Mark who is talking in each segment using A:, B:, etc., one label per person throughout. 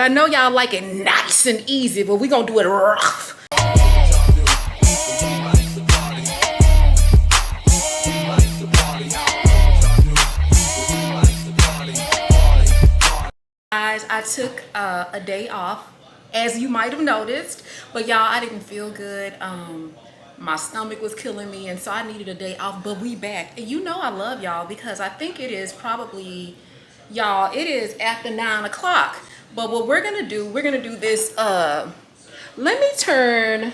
A: I know y'all like it nice and easy, but we gonna do it rough. Guys, I took a day off, as you might have noticed, but y'all, I didn't feel good. My stomach was killing me, and so I needed a day off, but we back. And you know I love y'all because I think it is probably, y'all, it is after 9 o'clock. But what we're gonna do this, let me turn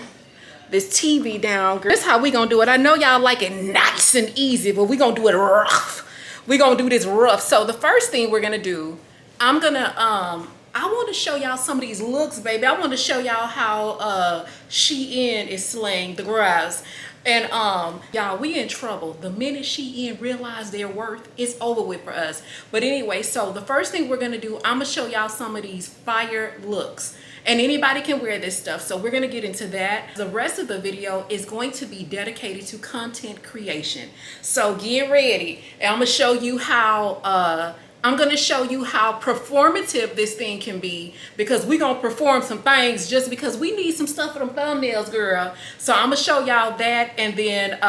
A: this TV down, girl. This is how we gonna do it. I know y'all like it nice and easy, but we gonna do it rough. We gonna do this rough. So the first thing we're gonna do, I'm gonna I want to show y'all some of these looks, baby. I want to show y'all how Shein is slaying the grass. And y'all, we in trouble. The minute Shein realize their worth, it's over with for us. But anyway, so the first thing we're gonna do, I'm gonna show y'all some of these fire looks. And anybody can wear this stuff, so we're gonna get into that. The rest of the video is going to be dedicated to content creation. So get ready. And I'm gonna show you how performative this thing can be, because we're gonna perform some things just because we need some stuff for them thumbnails, girl. So I'm gonna show y'all that, and then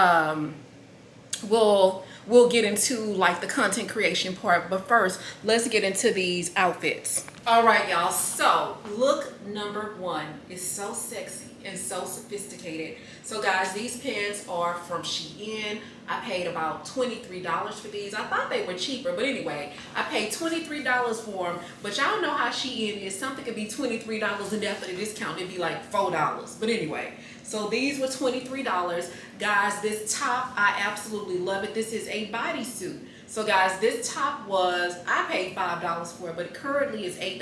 A: we'll get into like the content creation part. But first, let's get into these outfits. All right, y'all, so look number one is so sexy and so sophisticated. So guys, these pants are from Shein. I paid about $23 for these. I thought they were cheaper, but anyway, I paid $23 for them. But y'all know how Shein is. Something could be $23 and after the discount it'd be like $4. But anyway, so these were $23. Guys, this top, I absolutely love it. This is a bodysuit. So guys, this top I paid $5 for it, but it currently is $8.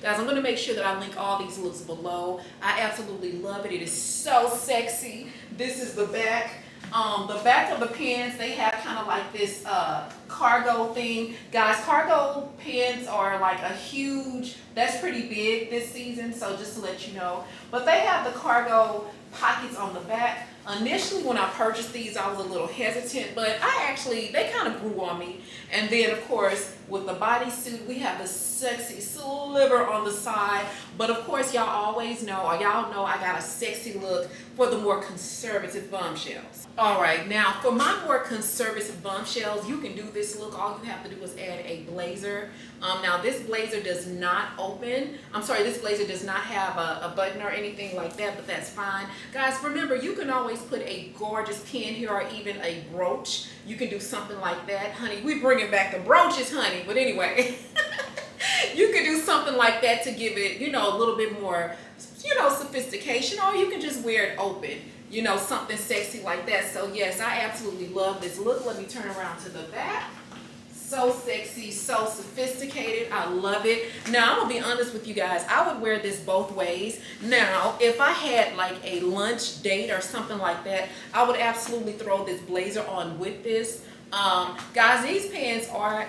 A: Guys, I'm gonna make sure that I link all these looks below. I absolutely love it. It is so sexy. This is the back. The back of the pants, they have kind of like this cargo thing. Guys, cargo pants are like that's pretty big this season, so just to let you know. But they have the cargo pockets on the back. Initially, when I purchased these, I was a little hesitant, but they kind of grew on me. And then, of course, with the bodysuit, we have the sexy sliver on the side. But of course, y'all always know, or y'all know I got a sexy look for the more conservative bombshells. All right, now for my more conservative bombshells, you can do this look. All you have to do is add a blazer. Now this blazer does not open. This blazer does not have a button or anything like that, but that's fine. Guys, remember, you can always put a gorgeous pin here or even a brooch. You can do something like that, honey. We bringing back the brooches, honey. But anyway, you can do something like that to give it, a little bit more, sophistication, or you can just wear it open, something sexy like that. So yes, I absolutely love this look. Let me turn around to the back. So sexy, so sophisticated. I love it. Now, I'm gonna be honest with you guys. I would wear this both ways. Now, if I had like a lunch date or something like that, I would absolutely throw this blazer on with this. Guys, these pants are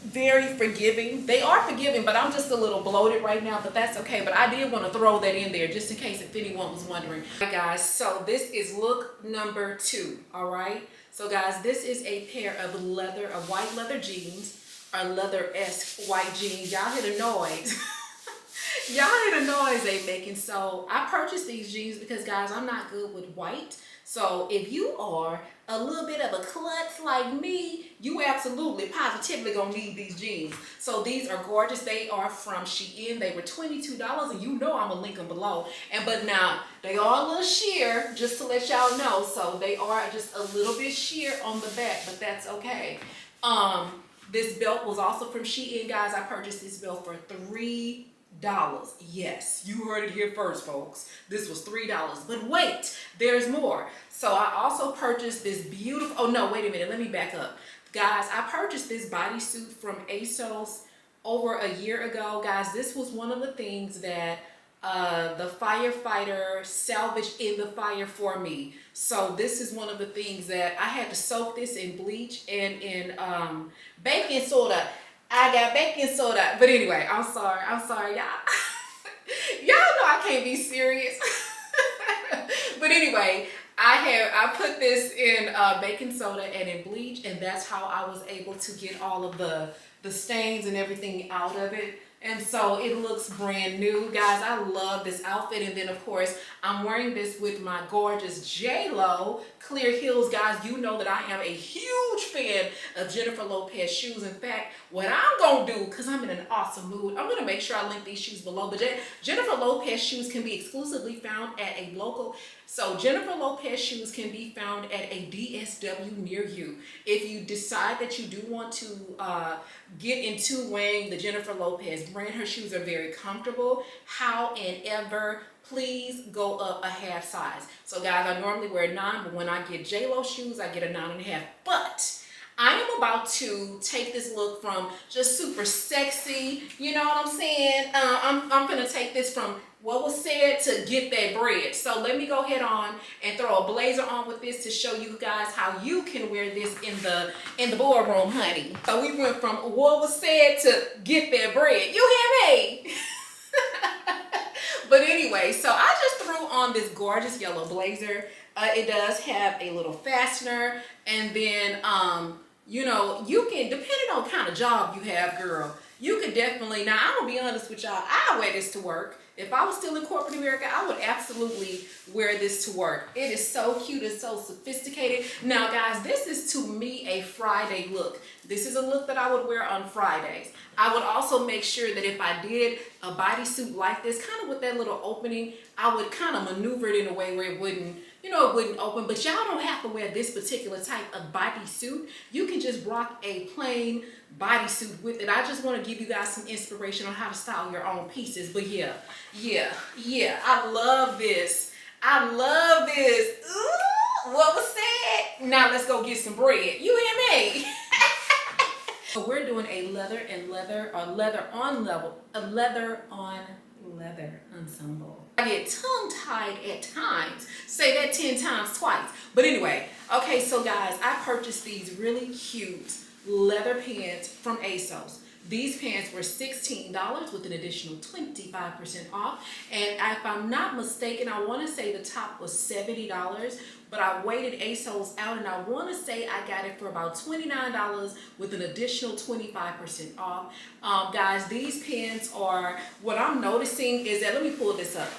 A: very forgiving. They are forgiving, but I'm just a little bloated right now, but that's okay. But I did want to throw that in there just in case if anyone was wondering. All right, guys, so this is look number 2, all right? So guys, this is a pair of white leather jeans, or leather-esque white jeans. Y'all hear the noise. Y'all hear the noise they making. So I purchased these jeans because, guys, I'm not good with white. So if you are a little bit of a klutz like me, you absolutely, positively gonna need these jeans. So these are gorgeous. They are from Shein. They were $22, and I'm gonna link them below. But now they are a little sheer, just to let y'all know. So they are just a little bit sheer on the back, but that's okay. This belt was also from Shein, guys. I purchased this belt for $3. Yes, you heard it here first, folks. This was $3. But wait, there's more. So I also purchased this beautiful, oh no, wait a minute, let me back up. Guys, I purchased this bodysuit from ASOS over a year ago. Guys, this was one of the things that the firefighter salvaged in the fire for me. So this is one of the things that I had to soak this in bleach and in baking soda. I got baking soda. But anyway, I'm sorry, y'all. Y'all know I can't be serious. But anyway, I put this in baking soda and in bleach, and that's how I was able to get all of the stains and everything out of it. And so it looks brand new. Guys, I love this outfit. And then, of course, I'm wearing this with my gorgeous J-Lo clear heels. Guys, you know that I am a huge fan of Jennifer Lopez shoes. In fact, what I'm going to do, because I'm in an awesome mood, I'm going to make sure I link these shoes below. But Jennifer Lopez shoes can be exclusively found at a local. So Jennifer Lopez shoes can be found at a DSW near you. If you decide that you do want to get into wearing the Jennifer Lopez brand, her shoes are very comfortable. However, please go up a half size. So guys, I normally wear a 9, but when I get J-Lo shoes, I get a 9.5. But I am about to take this look from just super sexy, you know what I'm saying? I'm gonna take this from what was said to get that bread. So let me go ahead on and throw a blazer on with this to show you guys how you can wear this in the boardroom, honey. So we went from what was said to get that bread. You hear me? But anyway, so I just threw on this gorgeous yellow blazer. It does have a little fastener, and then you know, you can, depending on kind of job you have, girl, you could definitely, now I'm gonna be honest with y'all, I wear this to work. If I was still in corporate America, I would absolutely wear this to work. It is so cute and so sophisticated. Now guys, this is to me a Friday look. This is a look that I would wear on Fridays. I would also make sure that if I did a bodysuit like this, kind of with that little opening, I would kind of maneuver it in a way where it wouldn't, you know, it wouldn't open. But y'all don't have to wear this particular type of bodysuit. You can just rock a plain bodysuit with it. I just want to give you guys some inspiration on how to style your own pieces. But yeah, I love this. I love this. Ooh, what was said? Now let's go get some bread. You hear me? So we're doing a leather on leather ensemble. I get tongue-tied at times. Say that 10 times twice. But anyway, okay, so guys, I purchased these really cute leather pants from ASOS. These pants were $16 with an additional 25% off. And if I'm not mistaken, I want to say the top was $70, but I waited ASOS out and I want to say I got it for about $29 with an additional 25% off. Guys, these pants are, what I'm noticing is that, let me pull this up.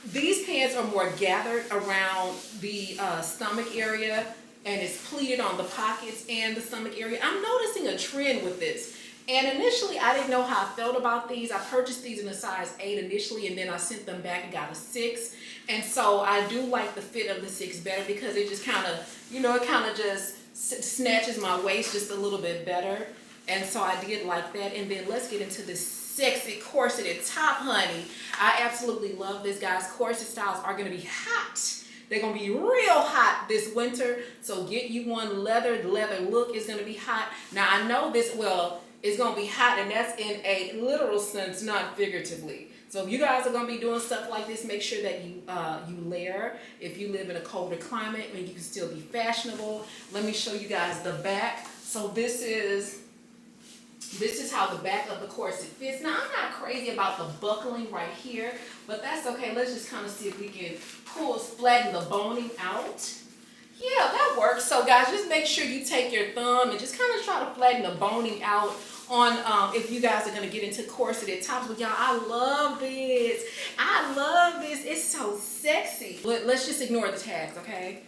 A: These pants are more gathered around the stomach area, and it's pleated on the pockets and the stomach area. I'm noticing a trend with this. And initially, I didn't know how I felt about these. I purchased these in a size 8 initially, and then I sent them back and got a 6. And so I do like the fit of the 6 better because it just kind of, you know, it kind of just snatches my waist just a little bit better. And so I did like that. And then let's get into this sexy corseted top, honey. I absolutely love this, guys. Corset styles are going to be hot. They're going to be real hot this winter. So get you one leather. The leather look is going to be hot. Now, I know this, well, it's going to be hot, and that's in a literal sense, not figuratively. So if you guys are going to be doing stuff like this, make sure that you layer. If you live in a colder climate, and you can still be fashionable. Let me show you guys the back. So this is how the back of the corset fits. Now, I'm not crazy about the buckling right here, but that's okay. Let's just kind of see if we can flatten the boning out. Yeah, that works. So guys, just make sure you take your thumb and just kind of try to flatten the boning out on if you guys are going to get into corseted tops. But y'all, I love this. I love this. It's so sexy. Let's just ignore the tags, okay?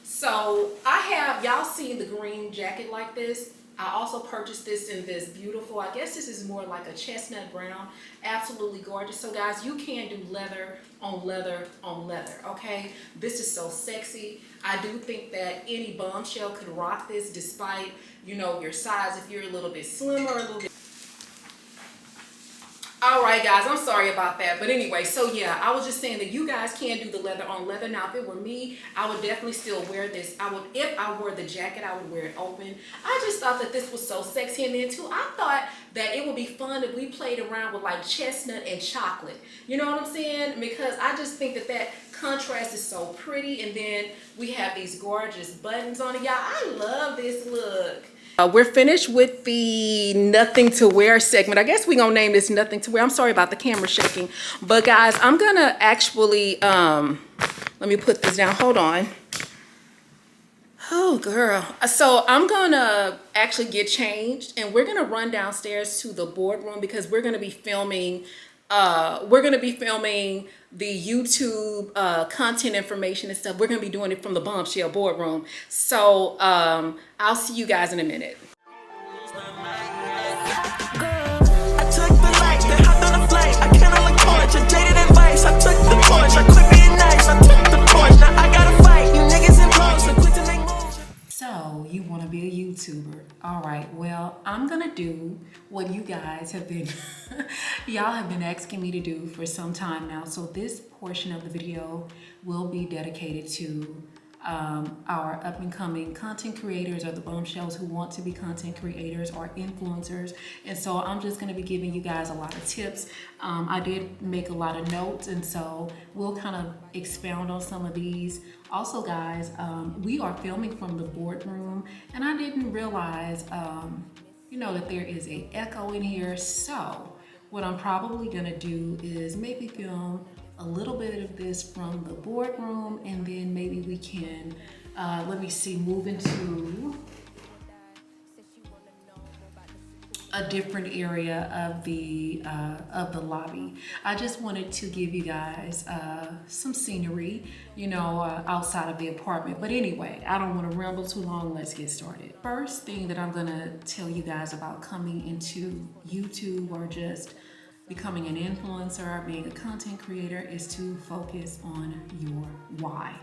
A: So I have, y'all seen the green jacket like this? I also purchased this in this beautiful, I guess this is more like a chestnut brown. Absolutely gorgeous. So guys, you can do leather on leather on leather, okay? This is so sexy. I do think that any bombshell could rock this despite, you know, your size. If you're a little bit slimmer, a little bit. All right, guys, I'm sorry about that. But anyway, so yeah, I was just saying that you guys can do the leather on leather. Now, if it were me, I would definitely still wear this. If I wore the jacket, I would wear it open. I just thought that this was so sexy. And then too, I thought that it would be fun if we played around with like chestnut and chocolate. You know what I'm saying? Because I just think that that contrast is so pretty. And then we have these gorgeous buttons on it. Y'all, I love this look. We're finished with the nothing to wear segment. I guess we're gonna name this nothing to wear. I'm sorry about the camera shaking, but guys, I'm gonna actually let me put this down. Hold on. Oh, girl. So I'm gonna actually get changed and we're gonna run downstairs to the boardroom because we're gonna be filming the YouTube content information and stuff. We're gonna be doing it from the Bombshell boardroom. So I'll see you guys in a minute.
B: I took the light, then hopped on a flight. I can't only torch, a jaded advice. I took the torch, I quit being nice. I took the torch, now I gotta fight. You niggas in close, so quick to make moves.
A: So you want to be a YouTuber? All right. Well, I'm gonna do what you guys have been, y'all have been asking me to do for some time now. So this portion of the video will be dedicated to our up and coming content creators or the bombshells who want to be content creators or influencers. And so I'm just going to be giving you guys a lot of tips. I did make a lot of notes, and so we'll kind of expound on some of these. Also, guys, we are filming from the boardroom, and I didn't realize, that there is a echo in here. So what I'm probably going to do is maybe film a little bit of this from the boardroom, and then maybe we can, move into a different area of the lobby. I just wanted to give you guys some scenery, outside of the apartment. But anyway, I don't want to ramble too long. Let's get started. First thing that I'm gonna tell you guys about coming into YouTube or just becoming an influencer, being a content creator, is to focus on your why.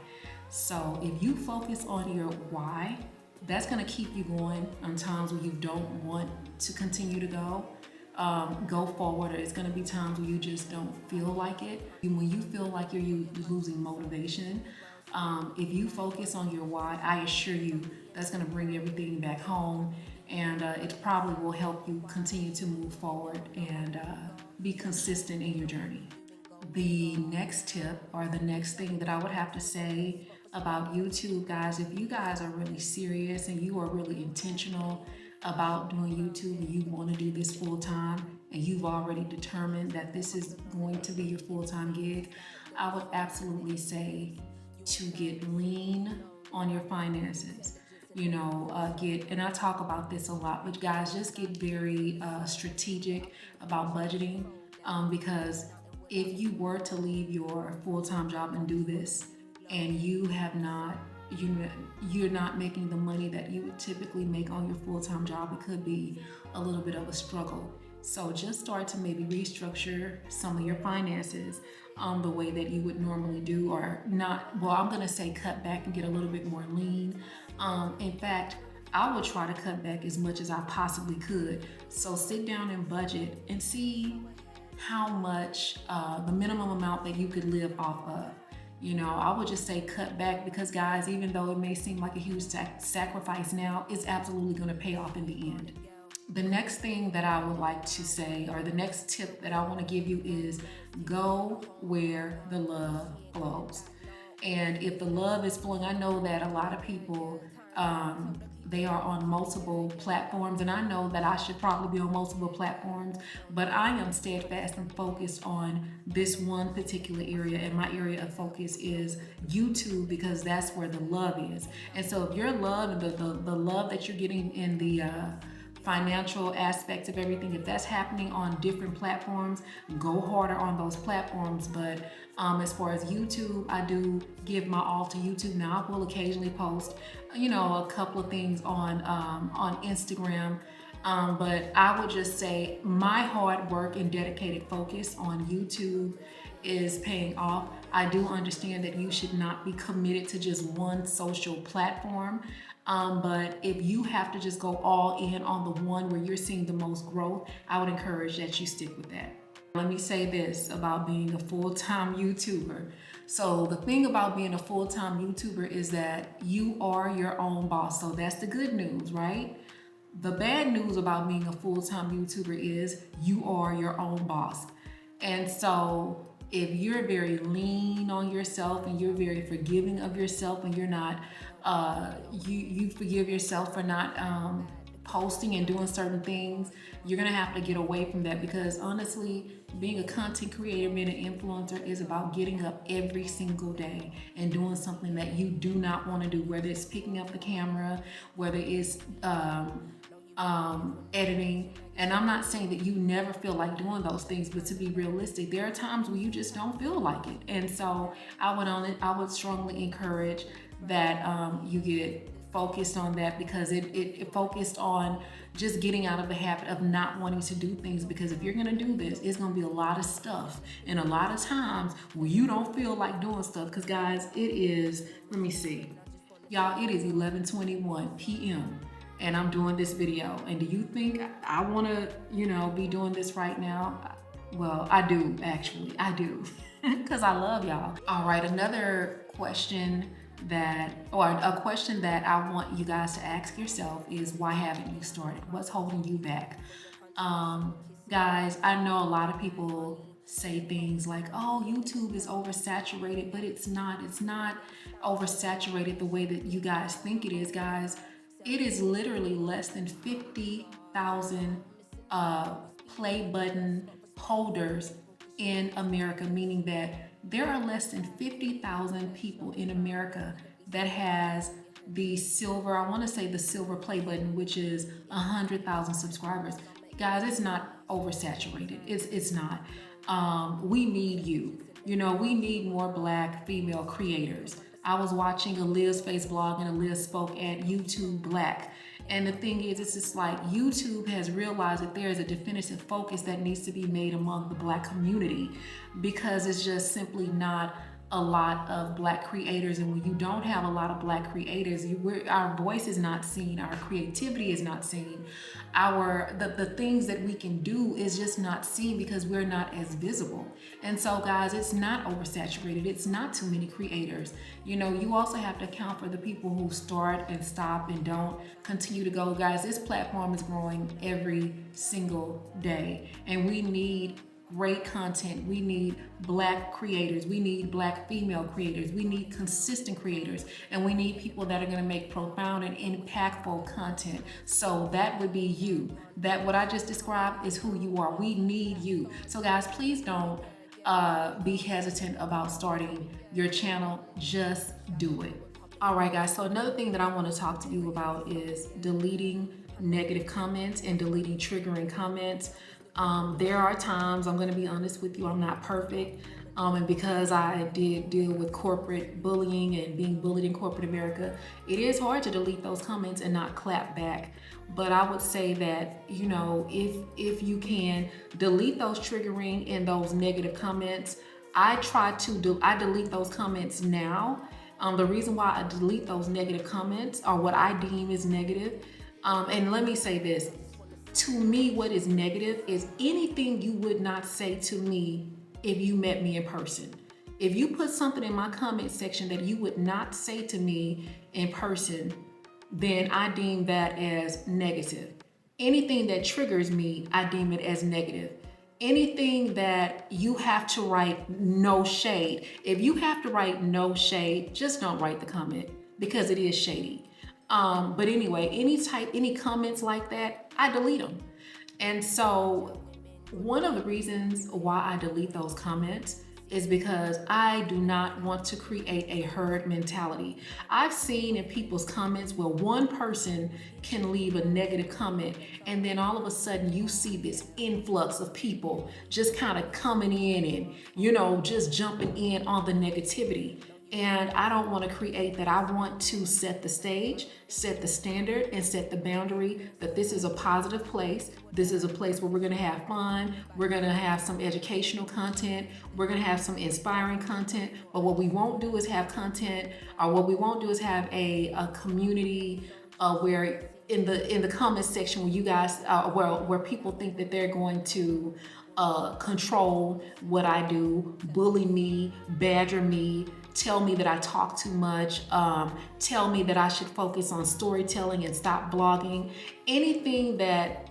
A: So if you focus on your why, that's gonna keep you going on times where you don't want to continue to go forward. Or it's gonna be times where you just don't feel like it. When you feel like you're losing motivation, if you focus on your why, I assure you that's gonna bring everything back home, and it probably will help you continue to move forward and be consistent in your journey. The next tip, or the next thing that I would have to say about YouTube, guys, if you guys are really serious and you are really intentional about doing YouTube and you want to do this full time, and you've already determined that this is going to be your full-time gig, I would absolutely say to get lean on your finances. And I talk about this a lot, but guys, just get very strategic about budgeting, because if you were to leave your full-time job and do this, and you're not making the money that you would typically make on your full-time job, it could be a little bit of a struggle. So just start to maybe restructure some of your finances the way that you would normally do, or not. Well, I'm gonna say cut back and get a little bit more lean. In fact, I would try to cut back as much as I possibly could. So sit down and budget and see how much the minimum amount that you could live off of. I would just say cut back, because guys, even though it may seem like a huge sacrifice now, it's absolutely going to pay off in the end. The next thing that I would like to say, or the next tip that I want to give you, is go where the love flows. And if the love is flowing, I know that a lot of people, they are on multiple platforms, and I know that I should probably be on multiple platforms, but I am steadfast and focused on this one particular area, and my area of focus is YouTube, because that's where the love is. And so if your love and the love that you're getting in the financial aspects of everything, if that's happening on different platforms, go harder on those platforms. But as far as YouTube, I do give my all to YouTube. Now I will occasionally post, a couple of things on Instagram. But I would just say my hard work and dedicated focus on YouTube is paying off. I do understand that you should not be committed to just one social platform. But if you have to just go all in on the one where you're seeing the most growth, I would encourage that you stick with that. Let me say this about being a full-time YouTuber. So the thing about being a full-time YouTuber is that you are your own boss. So that's the good news, right? The bad news about being a full-time YouTuber is you are your own boss. And so if you're very lean on yourself and you're very forgiving of yourself, and you're not, you forgive yourself for not posting and doing certain things, you're gonna have to get away from that, because honestly, being a content creator, being an influencer is about getting up every single day and doing something that you do not want to do, whether it's picking up the camera, whether it's editing. And I'm not saying that you never feel like doing those things, but to be realistic, there are times where you just don't feel like it. And so I would strongly encourage that you get focused on that, because it focused on just getting out of the habit of not wanting to do things. Because if you're gonna do this, it's gonna be a lot of stuff and a lot of times where you don't feel like doing stuff. Because guys, it is, let me see, y'all, it is 11:21 p.m. and I'm doing this video. And do you think I wanna, be doing this right now? Well, I do, actually, I do, because I love y'all. All right, another question a question that I want you guys to ask yourself is, why haven't you started? What's holding you back? Guys, I know a lot of people say things like, oh, YouTube is oversaturated, but it's not. It's not oversaturated the way that you guys think it is, guys. It is literally less than 50,000 play button holders in America, meaning that there are less than 50,000 people in America that has the silver, I want to say the silver play button, which is 100,000 subscribers. Guys, it's not oversaturated. It's not. We need you. We need more Black female creators. I was watching a Liz Face blog, and Liz spoke at YouTube Black. And the thing is, it's just like YouTube has realized that there is a definitive focus that needs to be made among the Black community, because it's just simply not a lot of Black creators. And when you don't have a lot of Black creators, our voice is not seen, our creativity is not seen, the things that we can do is just not seen, because we're not as visible. And so guys, it's not oversaturated. It's not too many creators. You also have to account for the people who start and stop and don't continue to go. Guys, this platform is growing every single day, and we need great content. We need Black creators. We need Black female creators. We need consistent creators, and we need people that are going to make profound and impactful content. So that would be you. That what I just described is who you are. We need you. So guys, please don't be hesitant about starting your channel. Just do it. All right, guys. So another thing that I want to talk to you about is deleting negative comments and deleting triggering comments. There are times, I'm going to be honest with you, I'm not perfect. And because I did deal with corporate bullying and being bullied in corporate America, it is hard to delete those comments and not clap back. But I would say that, if you can delete those triggering and those negative comments, I delete those comments now. The reason why I delete those negative comments, or what I deem is negative, and let me say this, to me, what is negative is anything you would not say to me if you met me in person. If you put something in my comment section that you would not say to me in person, then I deem that as negative. Anything that triggers me, I deem it as negative. Anything that you have to write no shade. If you have to write no shade, just don't write the comment, because it is shady. But anyway, any comments like that, I delete them. And so one of the reasons why I delete those comments is because I do not want to create a herd mentality. I've seen in people's comments where one person can leave a negative comment, and then all of a sudden you see this influx of people just kind of coming in and, just jumping in on the negativity. And I don't want to create that. I want to set the stage, set the standard, and set the boundary that this is a positive place. This is a place where we're going to have fun. We're going to have some educational content. We're going to have some inspiring content. But what we won't do is have content, or what we won't do is have a community where in the comment section where you guys, where people think that they're going to control what I do, bully me, badger me, tell me that I talk too much, tell me that I should focus on storytelling and stop blogging. Anything that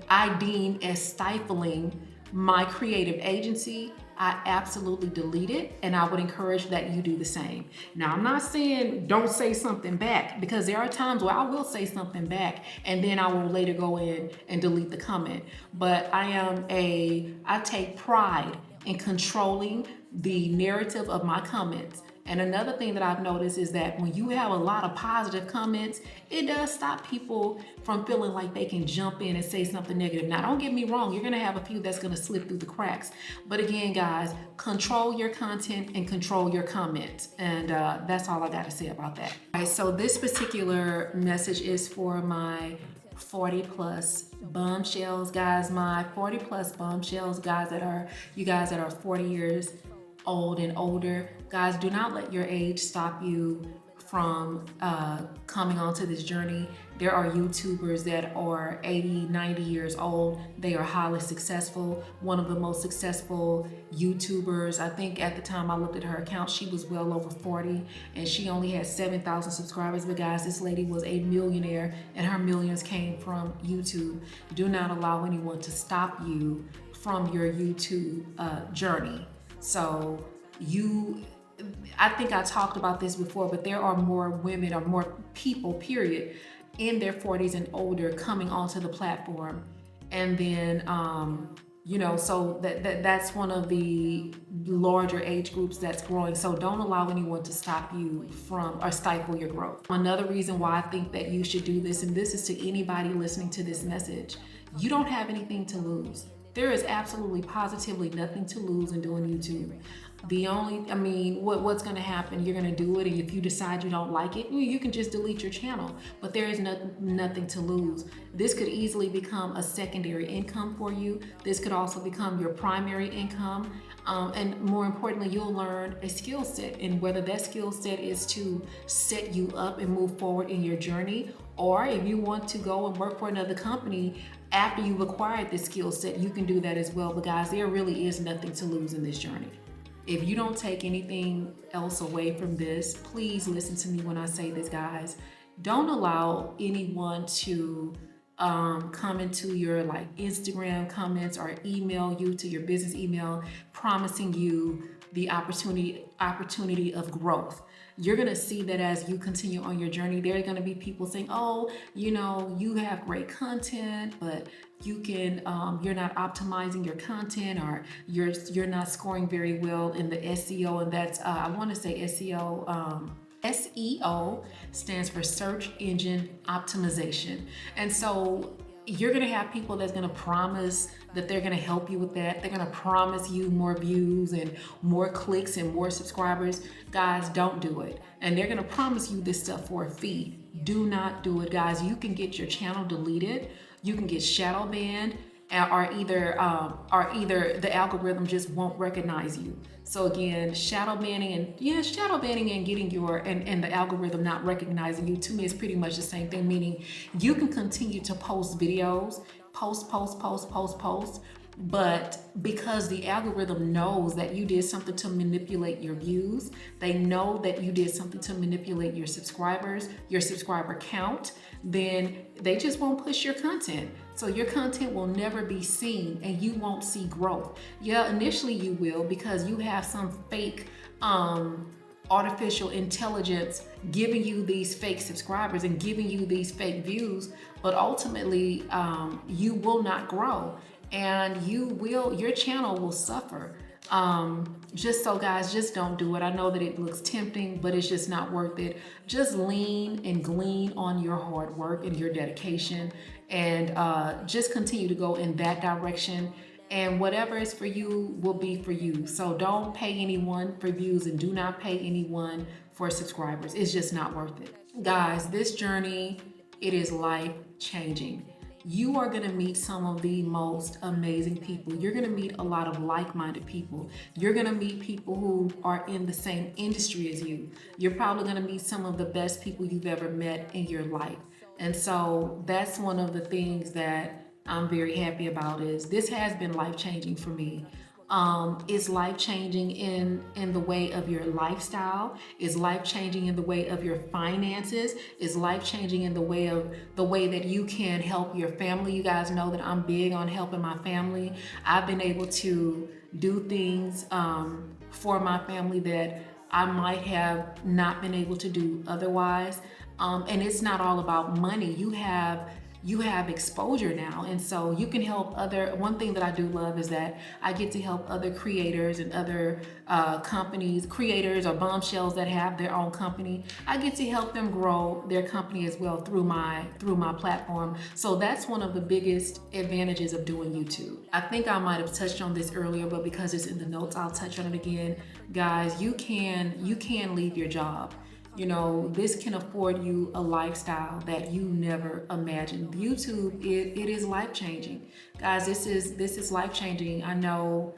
A: I deem as stifling my creative agency, I absolutely delete it, and I would encourage that you do the same. Now, I'm not saying don't say something back, because there are times where I will say something back and then I will later go in and delete the comment. But I take pride in controlling the narrative of my comments. And another thing that I've noticed is that when you have a lot of positive comments, it does stop people from feeling like they can jump in and say something negative. Now, don't get me wrong, you're gonna have a few that's gonna slip through the cracks. But again, guys, control your content and control your comments. And that's all I gotta say about that. All right, so this particular message is for my 40 plus bombshells, guys. My 40 plus bombshells, guys that are 40 years old and older. Guys, do not let your age stop you from coming onto this journey. There are YouTubers that are 80, 90 years old. They are highly successful. One of the most successful YouTubers, I think at the time I looked at her account, she was well over 40 and she only had 7,000 subscribers. But guys, this lady was a millionaire and her millions came from YouTube. Do not allow anyone to stop you from your YouTube journey. So I think I talked about this before, but there are more women or more people, period, in their 40s and older coming onto the platform. And then, so that's one of the larger age groups that's growing. So don't allow anyone to stop you from or stifle your growth. Another reason why I think that you should do this, and this is to anybody listening to this message, you don't have anything to lose. There is absolutely positively nothing to lose in doing YouTube. What's gonna happen? You're gonna do it, and if you decide you don't like it, you can just delete your channel. But there is nothing to lose. This could easily become a secondary income for you. This could also become your primary income. And more importantly, you'll learn a skill set, and whether that skill set is to set you up and move forward in your journey, or if you want to go and work for another company after you've acquired this skill set, you can do that as well. But guys, there really is nothing to lose in this journey. If you don't take anything else away from this, please listen to me when I say this, guys. Don't allow anyone to come into your Instagram comments or email you to your business email promising you the opportunity of growth. You're gonna see that as you continue on your journey. There are gonna be people saying, oh, you have great content, but you're not optimizing your content, or you're not scoring very well in the SEO, and that's I want to say SEO. SEO stands for search engine optimization. And so you're gonna have people that's gonna promise that they're gonna help you with that. They're gonna promise you more views and more clicks and more subscribers. Guys, don't do it. And they're gonna promise you this stuff for a fee. Do not do it, guys. You can get your channel deleted. You can get shadow banned, or either the algorithm just won't recognize you. So again, shadow banning and getting and the algorithm not recognizing you, to me is pretty much the same thing, meaning you can continue to post videos, post, but because the algorithm knows that you did something to manipulate your views, they know that you did something to manipulate your subscribers, your subscriber count, then they just won't push your content. So your content will never be seen and you won't see growth. Yeah, initially you will, because you have some fake artificial intelligence giving you these fake subscribers and giving you these fake views, but ultimately you will not grow and your channel will suffer. So guys, just don't do it. I know that it looks tempting, but it's just not worth it. Just lean and glean on your hard work and your dedication, and just continue to go in that direction. And whatever is for you will be for you. So don't pay anyone for views and do not pay anyone for subscribers. It's just not worth it. Guys, this journey, it is life changing. You are gonna meet some of the most amazing people. You're gonna meet a lot of like-minded people. You're gonna meet people who are in the same industry as you. You're probably gonna meet some of the best people you've ever met in your life. And so that's one of the things that I'm very happy about. Is this has been life-changing for me. It's life-changing in the way of your lifestyle, is life-changing in the way of your finances, is life-changing in the way that you can help your family. You guys know that I'm big on helping my family. I've been able to do things for my family that I might have not been able to do otherwise. And it's not all about money. You have exposure now, and so you can help other. One thing that I do love is that I get to help other creators and other companies, creators or bombshells that have their own company. I get to help them grow their company as well through my platform. So that's one of the biggest advantages of doing YouTube. I think I might have touched on this earlier, but because it's in the notes, I'll touch on it again. Guys, you can leave your job. You know, this can afford you a lifestyle that you never imagined. YouTube, it is life-changing. Guys, this is life-changing. I know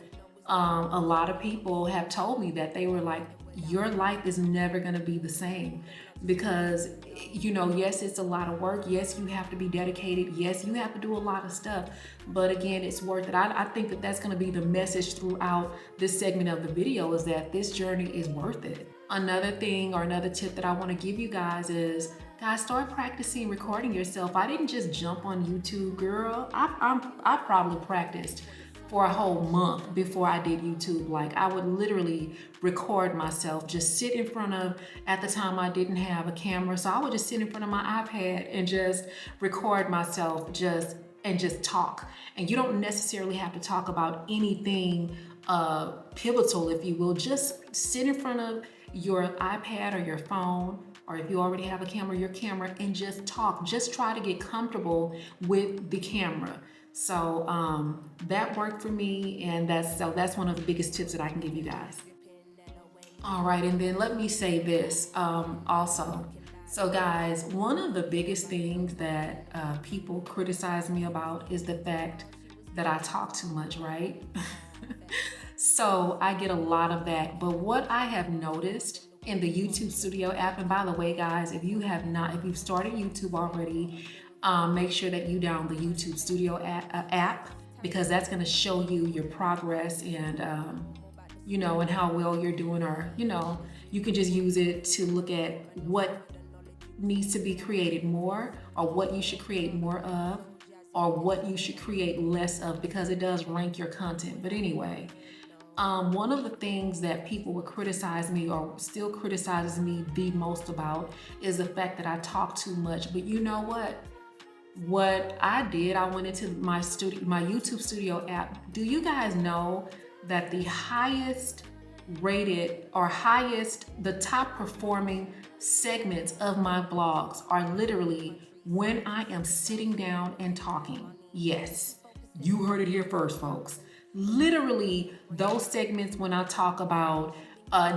A: a lot of people have told me that they were like, your life is never going to be the same, because, you know, yes, it's a lot of work. Yes, you have to be dedicated. Yes, you have to do a lot of stuff. But again, it's worth it. I think that that's going to be the message throughout this segment of the video, is that this journey is worth it. Another thing or another tip that I want to give you guys is, guys, start practicing recording yourself. I didn't just jump on YouTube, girl. I probably practiced for a whole month before I did YouTube. Like, I would literally record myself, just sit in front of, at the time I didn't have a camera, so I would just sit in front of my iPad and just record myself and just talk. And you don't necessarily have to talk about anything pivotal, if you will. Just sit in front of your iPad or your phone, or if you already have a camera, your camera, and just talk. Just try to get comfortable with the camera. So that worked for me, and that's one of the biggest tips that I can give you guys. All right, and then let me say this also. So guys, one of the biggest things that people criticize me about is the fact that I talk too much, right? So I get a lot of that. But what I have noticed in the YouTube Studio app, and by the way, guys, if you've started YouTube already, make sure that you download the YouTube Studio app, because that's going to show you your progress and, you know, and how well you're doing, or, you know, you can just use it to look at what needs to be created more, or what you should create more of, or what you should create less of, because it does rank your content. But anyway, one of the things that people would criticize me, or still criticizes me the most about, is the fact that I talk too much. But you know what? What I did, I went into my YouTube Studio app. Do you guys know that the highest rated, or the top performing segments of my blogs are literally when I am sitting down and talking? Yes, you heard it here first, folks. Literally, those segments when I talk about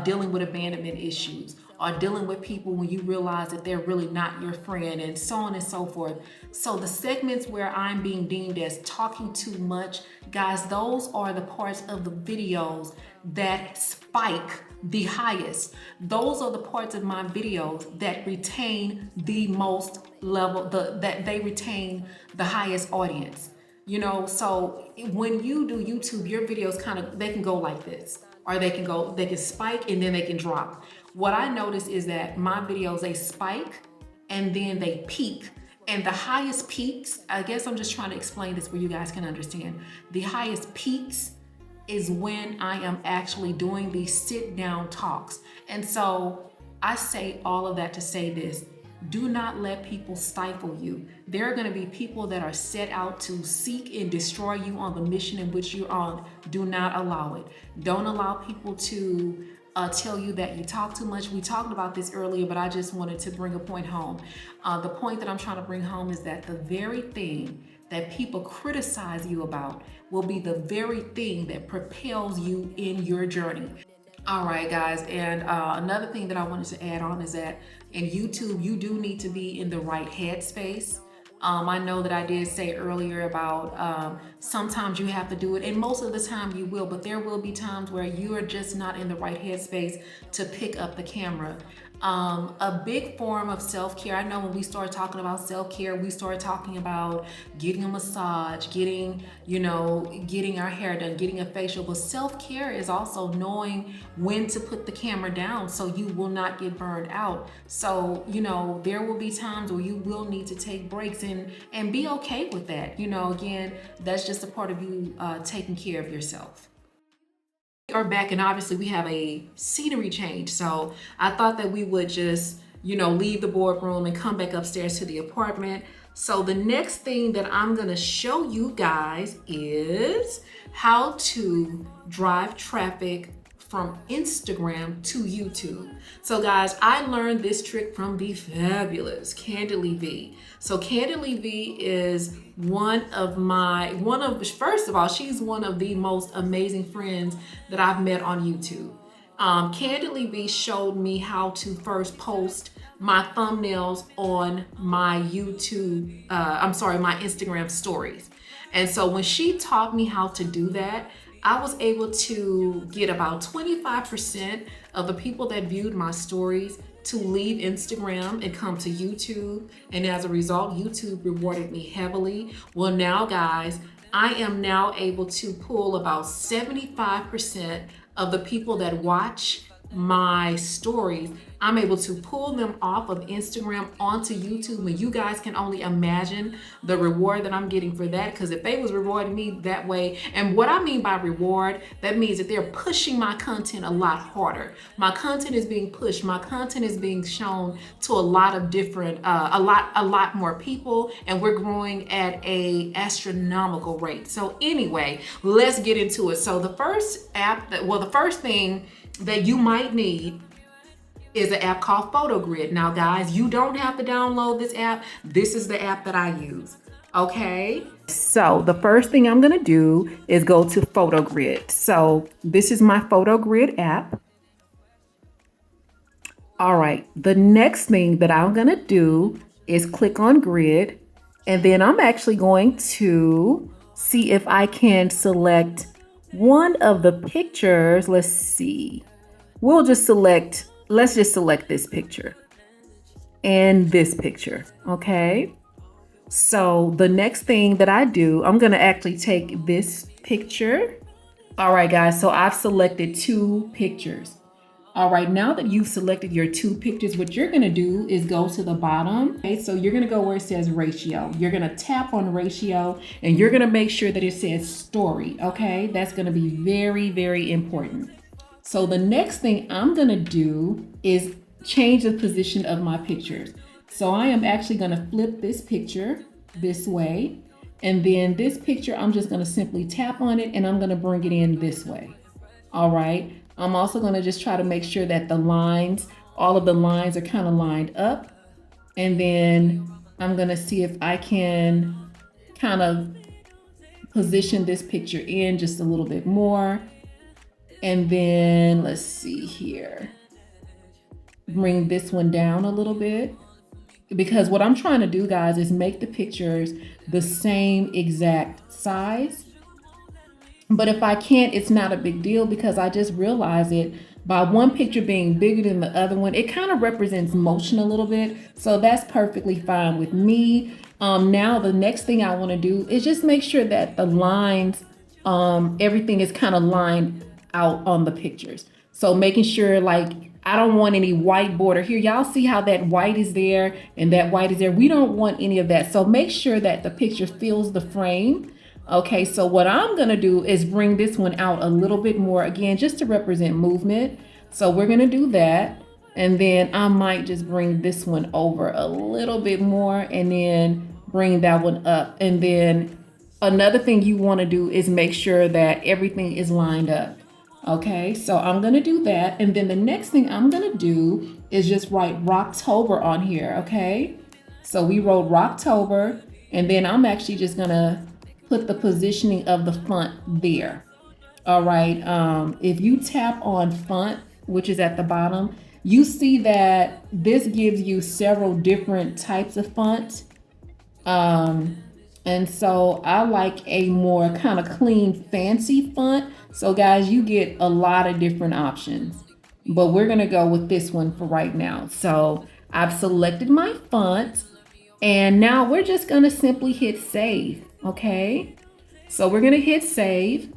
A: dealing with abandonment issues, or dealing with people when you realize that they're really not your friend, and so on and so forth. So the segments where I'm being deemed as talking too much, guys, those are the parts of the videos that spike the highest. Those are the parts of my videos that retain the most level, that they retain the highest audience. You know, so when you do YouTube, your videos they can go like this, or they can spike and then they can drop. What I notice is that my videos, they spike and then they peak. And the highest peaks, I guess I'm just trying to explain this where you guys can understand. The highest peaks is when I am actually doing these sit down talks. And so I say all of that to say this: do not let people stifle you. There are going to be people that are set out to seek and destroy you on the mission in which you're on. Do not allow it. Don't allow people to tell you that you talk too much. We talked about this earlier, but I just wanted to bring a point home. The point that I'm trying to bring home is that the very thing that people criticize you about will be the very thing that propels you in your journey. All right, guys, and another thing that I wanted to add on is that in YouTube, you do need to be in the right headspace. I know that I did say earlier about sometimes you have to do it, and most of the time you will, but there will be times where you are just not in the right headspace to pick up the camera. A big form of self-care, I know when we start talking about self-care, we start talking about getting a massage, getting our hair done, getting a facial, but self-care is also knowing when to put the camera down so you will not get burned out. So, there will be times where you will need to take breaks and be okay with that. Again, that's just a part of you taking care of yourself. are back, and obviously we have a scenery change. So I thought that we would just, you know, leave the boardroom and come back upstairs to the apartment. So the next thing that I'm gonna show you guys is how to drive traffic from Instagram to YouTube. So guys, I learned this trick from the fabulous Candidly V. So Candidly V is first of all, she's one of the most amazing friends that I've met on YouTube. Candidly V showed me how to first post my thumbnails on my my Instagram stories. And so when she taught me how to do that, I was able to get about 25% of the people that viewed my stories to leave Instagram and come to YouTube. And as a result, YouTube rewarded me heavily. Well, now guys, I am now able to pull about 75% of the people that watch my stories. I'm able to pull them off of Instagram onto YouTube, and you guys can only imagine the reward that I'm getting for that, because if they was rewarding me that way, and what I mean by reward, that means that they're pushing my content a lot harder. My content is being pushed, my content is being shown to a lot of different, a lot more people, and we're growing at a astronomical rate. So anyway, let's get into it. So the first thing that you might need is an app called PhotoGrid. Now guys, you don't have to download this app. This is the app that I use, okay? So the first thing I'm gonna do is go to PhotoGrid. So this is my PhotoGrid app. All right, the next thing that I'm gonna do is click on grid, and then I'm actually going to see if I can select one of the pictures. Let's see. Let's just select this picture and this picture, okay? So the next thing that I do, I'm gonna actually take this picture. All right, guys, so I've selected 2 pictures. All right, now that you've selected your 2 pictures, what you're gonna do is go to the bottom. Okay, so you're gonna go where it says ratio. You're gonna tap on ratio, and you're gonna make sure that it says story, okay? That's gonna be very, very important. So the next thing I'm gonna do is change the position of my pictures. So I am actually gonna flip this picture this way, and then this picture, I'm just gonna simply tap on it, and I'm gonna bring it in this way. All right, I'm also gonna just try to make sure that all of the lines are kind of lined up. And then I'm gonna see if I can kind of position this picture in just a little bit more. And then let's see here, bring this one down a little bit, because what I'm trying to do, guys, is make the pictures the same exact size. But if I can't, it's not a big deal, because I just realized it by one picture being bigger than the other one, it kind of represents motion a little bit. So that's perfectly fine with me. Now the next thing I want to do is just make sure that the lines, everything is kind of lined out on the pictures. So making sure, like, I don't want any white border here. Y'all see how that white is there and that white is there? We don't want any of that. So make sure that the picture fills the frame. Okay, so what I'm gonna do is bring this one out a little bit more, again, just to represent movement. So we're gonna do that. And then I might just bring this one over a little bit more, and then bring that one up. And then another thing you wanna do is make sure that everything is lined up. Okay, so I'm gonna do that. And then the next thing I'm gonna do is just write Roctober on here, okay? So we wrote Roctober, and then I'm actually just gonna put the positioning of the font there. All right, if you tap on font, which is at the bottom, you see that this gives you several different types of fonts. And so I like a more kind of clean, fancy font. So guys, you get a lot of different options, but we're gonna go with this one for right now. So I've selected my font, and now we're just gonna simply hit save, okay? So we're gonna hit save.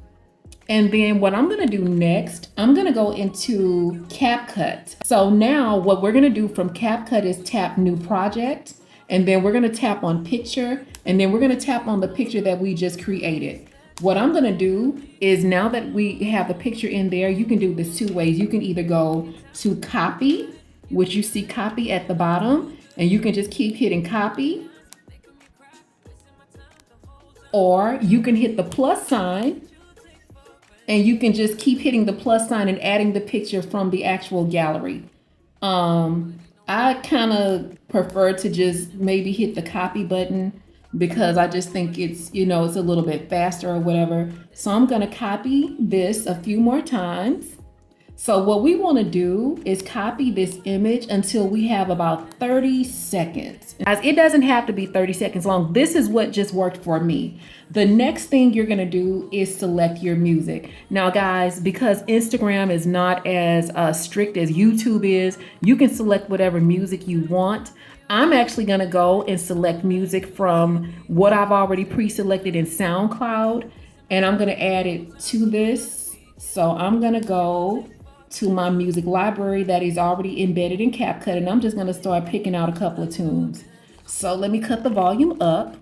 A: And then what I'm gonna do next, I'm gonna go into CapCut. So now what we're gonna do from CapCut is tap new project, and then we're gonna tap on picture, and then we're gonna tap on the picture that we just created. What I'm gonna do is, now that we have the picture in there, you can do this 2 ways. You can either go to copy, which you see copy at the bottom, and you can just keep hitting copy. Or you can hit the plus sign, and you can just keep hitting the plus sign and adding the picture from the actual gallery. I kind of prefer to just maybe hit the copy button, because I just think it's, you know, it's a little bit faster or whatever. So I'm gonna copy this a few more times. So what we wanna do is copy this image until we have about 30 seconds. Guys, it doesn't have to be 30 seconds long. This is what just worked for me. The next thing you're gonna do is select your music. Now guys, because Instagram is not as strict as YouTube is, you can select whatever music you want. I'm actually gonna go and select music from what I've already pre-selected in SoundCloud, and I'm gonna add it to this. So I'm gonna go to my music library that is already embedded in CapCut, and I'm just gonna start picking out a couple of tunes. So let me cut the volume up.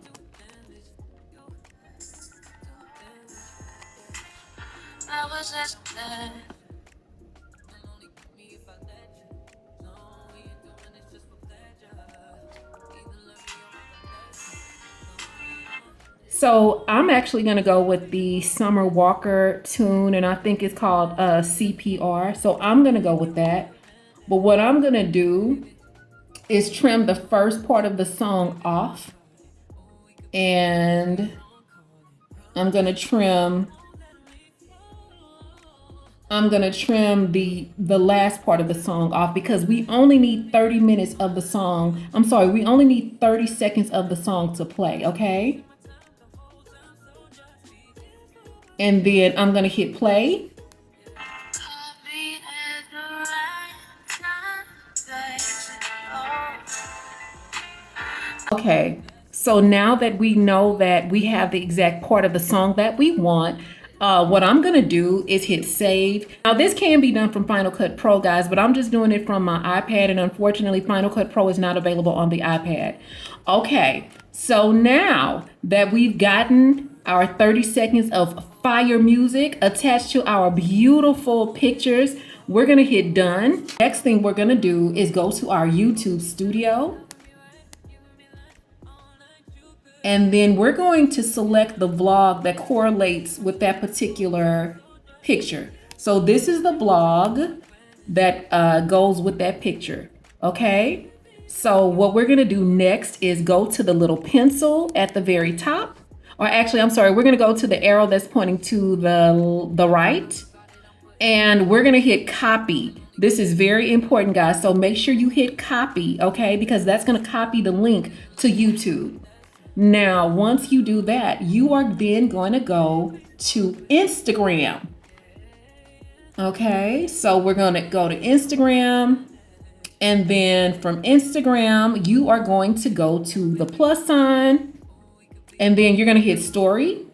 A: So I'm actually gonna go with the Summer Walker tune, and I think it's called CPR. So I'm gonna go with that. But what I'm gonna do is trim the first part of the song off, and I'm gonna trim the last part of the song off, because we only need 30 minutes of the song. I'm sorry, we only need 30 seconds of the song to play, okay? And then I'm gonna hit play. Okay, so now that we know that we have the exact part of the song that we want, what I'm gonna do is hit save. Now this can be done from Final Cut Pro, guys, but I'm just doing it from my iPad, and unfortunately Final Cut Pro is not available on the iPad. Okay, so now that we've gotten our 30 seconds of fire music attached to our beautiful pictures, we're gonna hit done. Next thing we're gonna do is go to our YouTube studio. And then we're going to select the vlog that correlates with that particular picture. So this is the vlog that goes with that picture, okay? So what we're gonna do next is go to the little pencil at the very top. Or actually, I'm sorry, we're gonna go to the arrow that's pointing to the right. And we're gonna hit copy. This is very important, guys. So make sure you hit copy, okay? Because that's gonna copy the link to YouTube. Now, once you do that, you are then going to go to Instagram. Okay, so we're going to go to Instagram, and then from Instagram, you are going to go to the plus sign, and then you're going to hit story,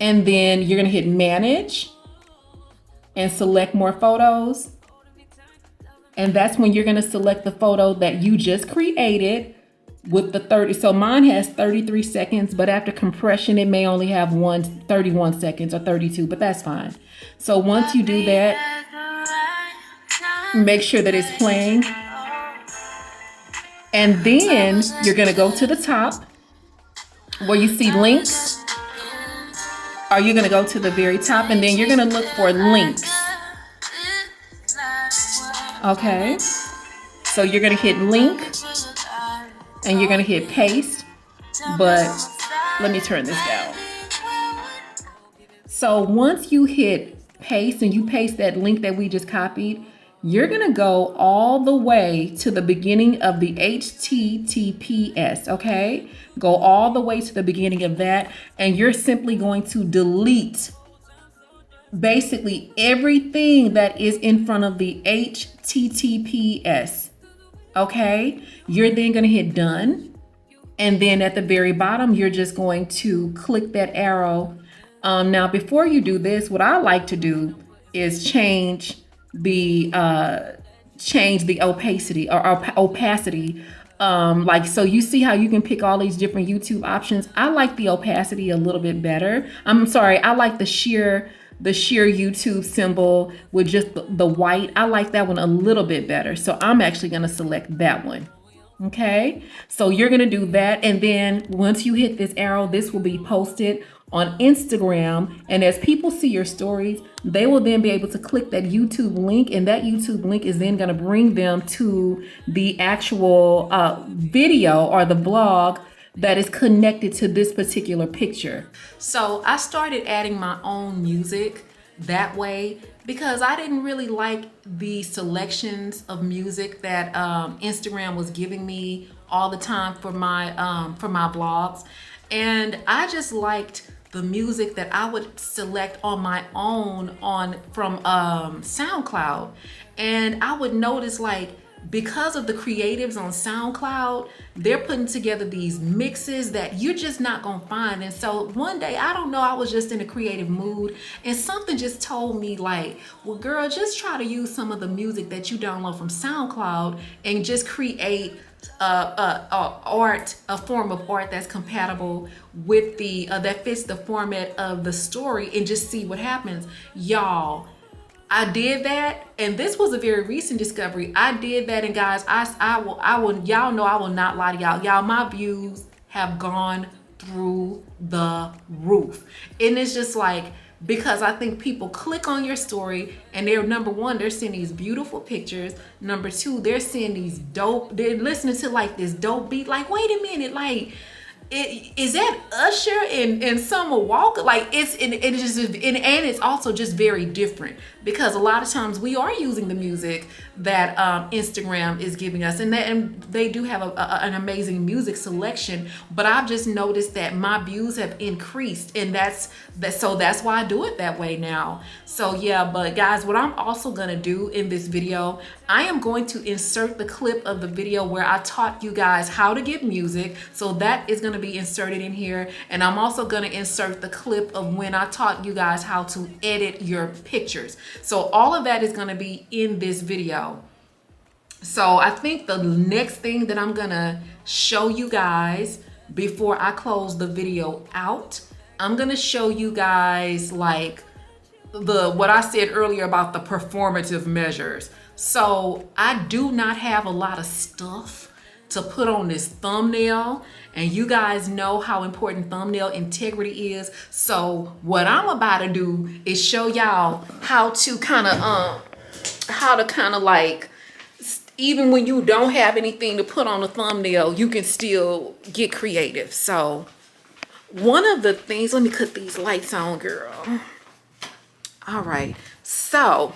A: and then you're going to hit manage and select more photos. And that's when you're going to select the photo that you just created with the 30. So mine has 33 seconds, but after compression, it may only have 31 seconds or 32, but that's fine. So once you do that, make sure that it's playing. And then you're gonna go to the top where you see links, or you're gonna go to the very top, and then you're gonna look for links. Okay, so you're gonna hit link, and you're gonna hit paste, but let me turn this down. So once you hit paste and you paste that link that we just copied, you're gonna go all the way to the beginning of the HTTPS, okay? Go all the way to the beginning of that, and you're simply going to delete basically everything that is in front of the HTTPS. Okay, you're then going to hit done. And then at the very bottom, you're just going to click that arrow. Now, before you do this, what I like to do is change the opacity like, so you see how you can pick all these different YouTube options. I like the opacity a little bit better. I'm sorry, I like the sheer YouTube symbol with just the white. I like that one a little bit better. So I'm actually gonna select that one. Okay, so you're gonna do that, and then once you hit this arrow, this will be posted on Instagram, and as people see your stories, they will then be able to click that YouTube link, and that YouTube link is then gonna bring them to the actual video or the blog that is connected to this particular picture. So I started adding my own music that way because I didn't really like the selections of music that Instagram was giving me all the time for my vlogs, and I just liked the music that I would select on my own from SoundCloud. And I would notice, like, because of the creatives on SoundCloud, they're putting together these mixes that you're just not gonna find. And so one day, I don't know, I was just in a creative mood and something just told me, like, well, girl, just try to use some of the music that you download from SoundCloud and just create a form of art that's compatible with that fits the format of the story, and just see what happens. Y'all, I did that, and this was a very recent discovery. I did that, and guys, I will y'all know I will not lie to y'all. Y'all, my views have gone through the roof. And it's just like, because I think people click on your story and they're, number one, they're seeing these beautiful pictures. Number two, they're seeing they're listening to like this dope beat. Like, wait a minute, like, is that Usher and Summer Walker? Like, it's also just very different, because a lot of times we are using the music that Instagram is giving us, and they do have an amazing music selection. But I've just noticed that my views have increased, and so that's why I do it that way now. So yeah, but guys, what I'm also gonna do in this video, I am going to insert the clip of the video where I taught you guys how to get music. So that is gonna be inserted in here, and I'm also gonna insert the clip of when I taught you guys how to edit your pictures. So all of that is gonna be in this video. So I think the next thing that I'm gonna show you guys before I close the video out, I'm gonna show you guys like what I said earlier about the performative measures. So I do not have a lot of stuff to put on this thumbnail, and you guys know how important thumbnail integrity is. So what I'm about to do is show y'all how to kind of like, even when you don't have anything to put on a thumbnail, you can still get creative. So one of the things, let me cut these lights on, girl. All right, so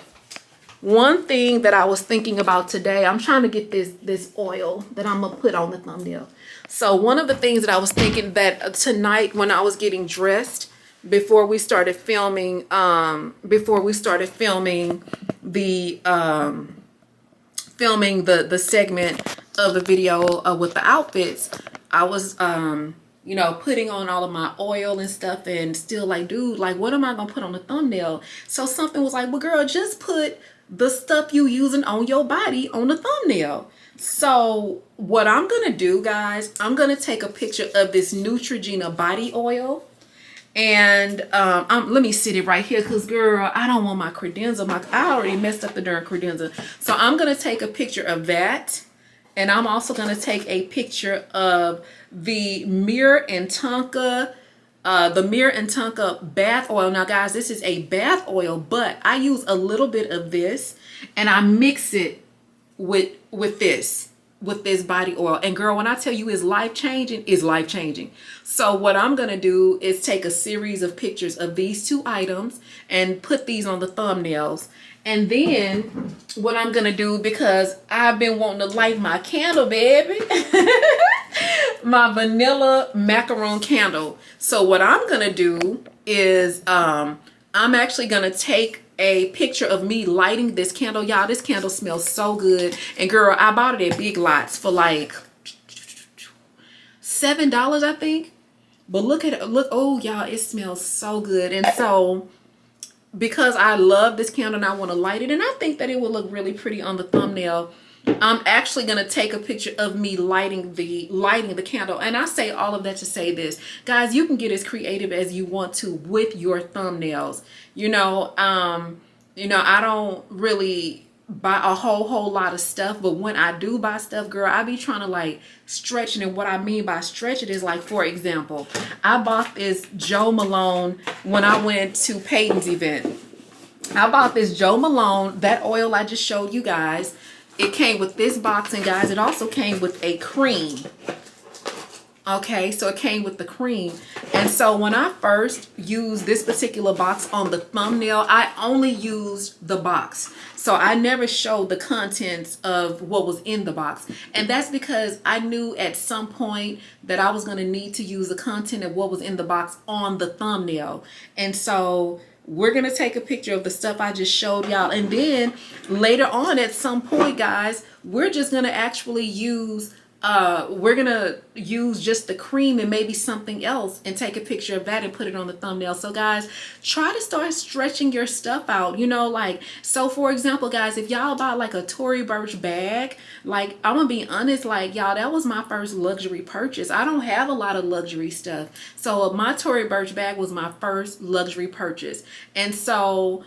A: one thing that I was thinking about today, I'm trying to get this oil that I'm gonna put on the thumbnail. So one of the things that I was thinking that tonight when I was getting dressed, before we started filming the segment of the video with the outfits, I was you know, putting on all of my oil and stuff, and still like, dude, like, what am I gonna put on the thumbnail? So something was like, well, girl, just put the stuff you using on your body on the thumbnail. So what I'm gonna do, guys, I'm gonna take a picture of this Neutrogena body oil, and let me sit it right here, because girl, I don't want my credenza. I already messed up the darn credenza. So I'm gonna take a picture of that, and I'm also gonna take a picture of the Mirror and Tonka bath oil. Now guys, this is a bath oil, but I use a little bit of this and I mix it with this body oil. And girl, when I tell you it's life-changing, it's life-changing. So what I'm gonna do is take a series of pictures of these two items and put these on the thumbnails. And then what I'm gonna do, because I've been wanting to light my candle, baby, my vanilla macaron candle. So what I'm gonna do is I'm actually gonna take a picture of me lighting this candle. Y'all, this candle smells so good. And girl, I bought it at Big Lots for like $7, I think. But look at it, oh y'all, it smells so good. And so because I love this candle and I want to light it, and I think that it will look really pretty on the thumbnail, I'm actually gonna take a picture of me lighting the candle. And I say all of that to say this, guys, you can get as creative as you want to with your thumbnails. I don't really buy a whole lot of stuff, but when I do buy stuff, girl, I be trying to like stretch it. And what I mean by stretch it is, like, for example, I bought this Joe Malone when I went to Peyton's event. I bought this Joe Malone, that oil I just showed you guys. It came with this box, and guys, it also came with a cream. Okay, so it came with the cream. And so when I first used this particular box on the thumbnail, I only used the box. So I never showed the contents of what was in the box. And that's because I knew at some point that I was going to need to use the content of what was in the box on the thumbnail. And so we're going to take a picture of the stuff I just showed y'all. And then later on at some point, guys, we're just going to actually use just the cream and maybe something else and take a picture of that and put it on the thumbnail. So guys, try to start stretching your stuff out, like, so for example, guys, if y'all buy like a Tory Burch bag, like, I'm gonna be honest, like, y'all, that was my first luxury purchase. I don't have a lot of luxury stuff, so my Tory Burch bag was my first luxury purchase. And so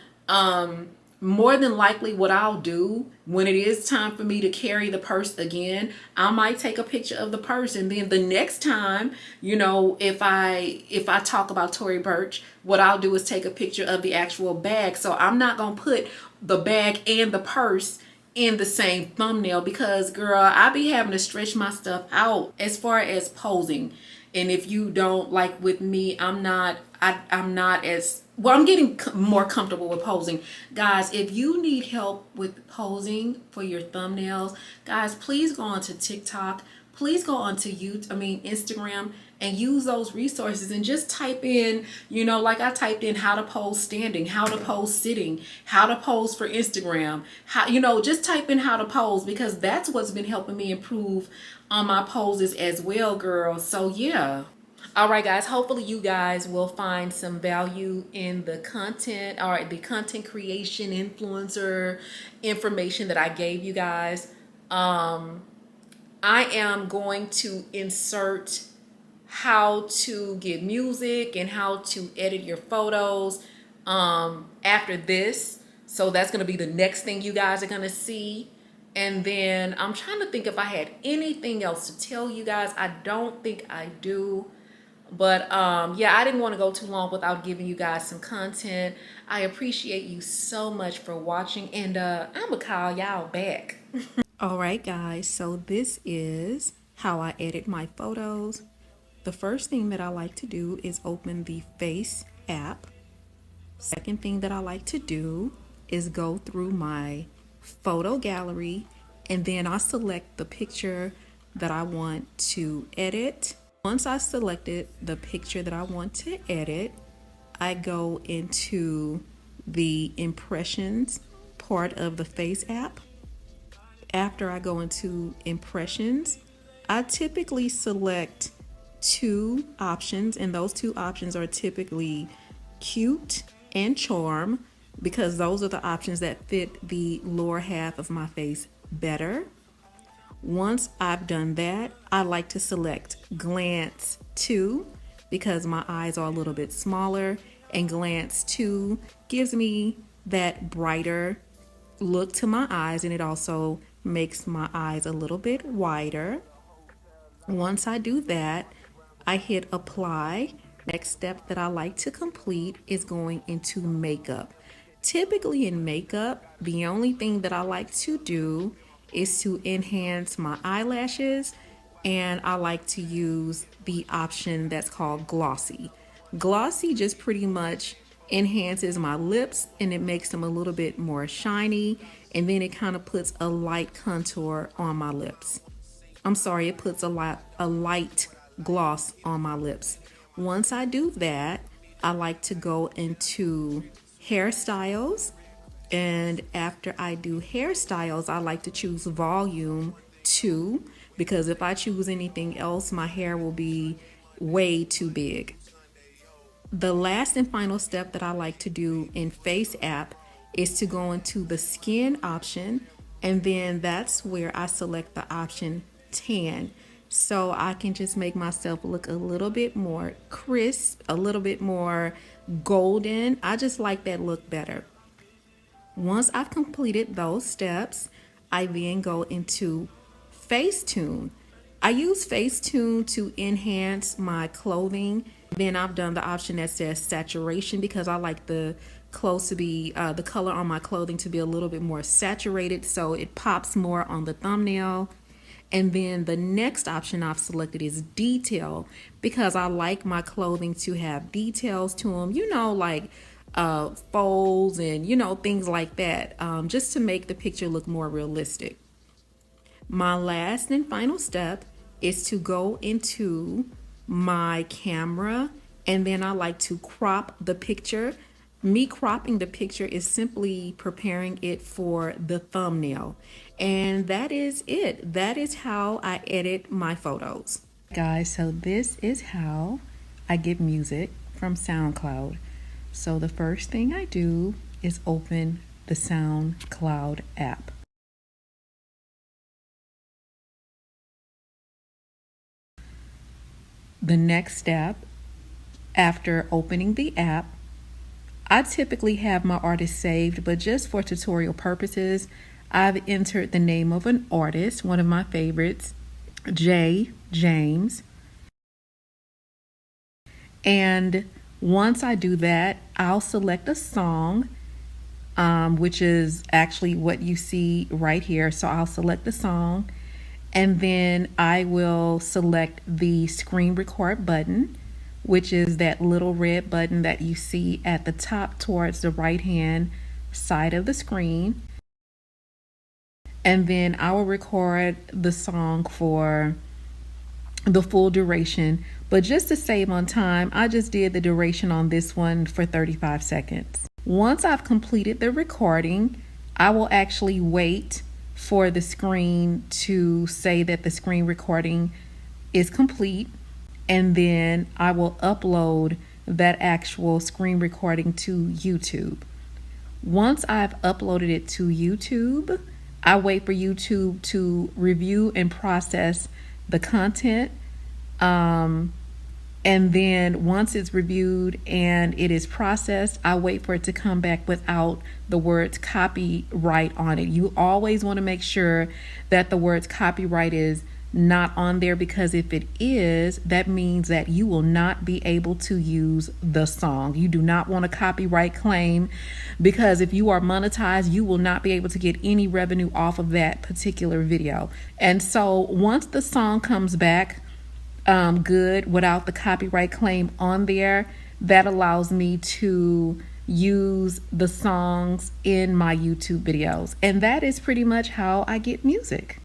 A: more than likely what I'll do when it is time for me to carry the purse again, I might take a picture of the purse. And then the next time, if I talk about Tory Burch, what I'll do is take a picture of the actual bag. So I'm not going to put the bag and the purse in the same thumbnail because, girl, I be having to stretch my stuff out as far as posing. And if you don't, like with me, I'm not as well, I'm getting more comfortable with posing. Guys, if you need help with posing for your thumbnails, guys, please go onto TikTok. Please go onto Instagram, and use those resources and just type in, like I typed in how to pose standing, how to pose sitting, how to pose for Instagram, just type in how to pose, because that's what's been helping me improve on my poses as well, girl. So yeah. All right, guys, hopefully you guys will find some value in the content, or the content creation influencer information that I gave you guys. I am going to insert how to get music and how to edit your photos after this. So that's going to be the next thing you guys are going to see. And then I'm trying to think if I had anything else to tell you guys. I don't think I do. But yeah, I didn't want to go too long without giving you guys some content. I appreciate you so much for watching, and I'm gonna call y'all back. All right, guys, so this is how I edit my photos. The first thing that I like to do is open the Face app. Second thing that I like to do is go through my photo gallery, and then I select the picture that I want to edit. Once I selected the picture that I want to edit, I go into the impressions part of the Face app. After I go into impressions, I typically select two options, and those two options are typically cute and charm, because those are the options that fit the lower half of my face better. Once I've done that, I like to select Glance 2 because my eyes are a little bit smaller, and Glance 2 gives me that brighter look to my eyes, and it also makes my eyes a little bit wider. Once I do that, I hit apply. Next step that I like to complete is going into makeup. Typically in makeup, the only thing that I like to do is to enhance my eyelashes, and I like to use the option that's called glossy. Glossy just pretty much enhances my lips, and it makes them a little bit more shiny, and then it kind of puts a light contour on my lips. I'm sorry, it puts a light gloss on my lips. Once I do that, I like to go into hairstyles. And after I do hairstyles, I like to choose volume 2, because if I choose anything else, my hair will be way too big. The last and final step that I like to do in Face app is to go into the skin option, And then that's where I select the option tan. So I can just make myself look a little bit more crisp, a little bit more golden. I just like that look better. Once I've completed those steps, I then go into Facetune. I use Facetune to enhance my clothing. Then I've done the option that says saturation because I like the clothes to be, the color on my clothing to be a little bit more saturated so it pops more on the thumbnail. And then the next option I've selected is detail because I like my clothing to have details to them, you know, like folds and, you know, things like that, just to make the picture look more realistic. My last and final step is to go into my camera, and then I like to crop the picture. Me cropping the picture is simply preparing it for the thumbnail. And that is it. That is how I edit my photos. Guys, so this is how I get music from SoundCloud. So the first thing I do is open the SoundCloud app. The next step, after opening the app, I typically have my artist saved, but just for tutorial purposes, I've entered the name of an artist, one of my favorites, J. James. And once I do that, I'll select a song, which is actually what you see right here. So I'll select the song, and then I will select the screen record button, which is that little red button that you see at the top towards the right hand side of the screen. And then I will record the song for the full duration. But just to save on time, I just did the duration on this one for 35 seconds. Once I've completed the recording, I will actually wait for the screen to say that the screen recording is complete. And then I will upload that actual screen recording to YouTube. Once I've uploaded it to YouTube, I wait for YouTube to review and process the content. And then once it's reviewed and it is processed, I wait for it to come back without the words copyright on it. You always want to make sure that the words copyright is not on there, because if it is, that means that you will not be able to use the song. You do not want a copyright claim, because if you are monetized, you will not be able to get any revenue off of that particular video. And so once the song comes back good without the copyright claim on there, that allows me to use the songs in my YouTube videos. And that is pretty much how I get music.